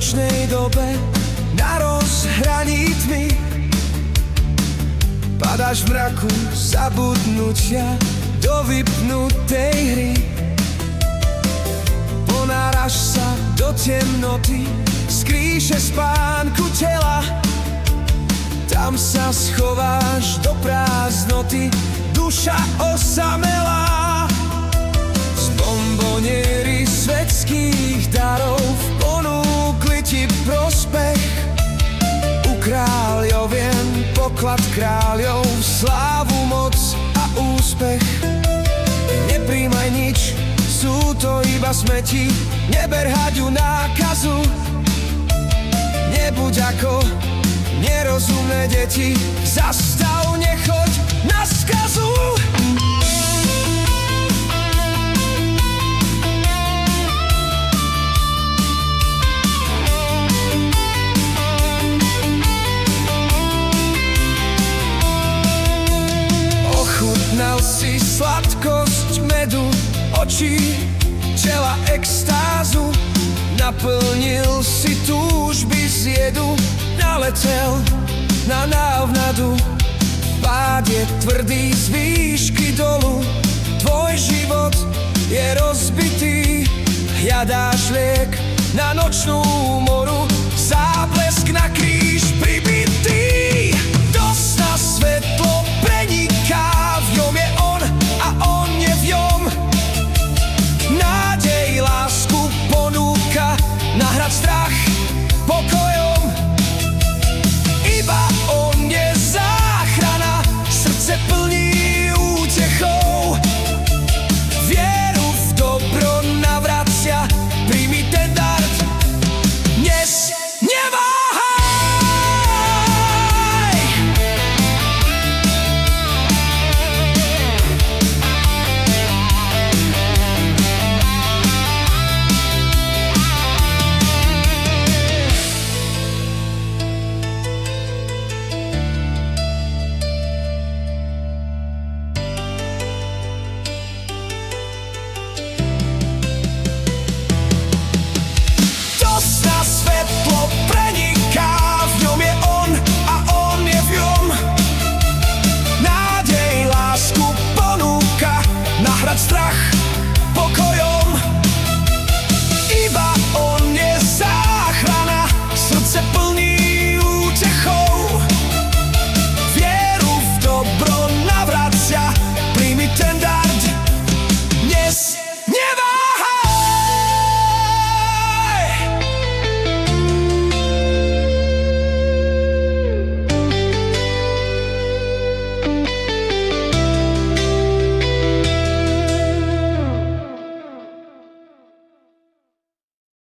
nočnej dobe na rozhraní tmy. Padáš v mraku zabudnutia do vypnutej hry. Ponáraš sa do temnoty, skrýše spánku tela. Tam sa schováš do prázdnoty, duša osamelá. Z bomboniery svetských darov ponúkli ti prospech. U kráľovien poklad kráľov, slávu, moc a úspech. Nepríjmaj nič, sú to iba smeti, neber haďu nákazu. Nebuď ako nerozumné deti, zastav, nechoď na skazu. Ochutnal si sladkosť medu, očí, tela extázu. Naplnil si túžby z jedu, naletel na návnadu. Pád je tvrdý z výšky dolu, tvoj život je rozbitý. Hľadáš liek na nočnú moru, záblesk na kríž pribitý. Do sna svetlo preniká, v ňom je on a on je v ňom. Nádej, lásku ponúka, nahrad strach.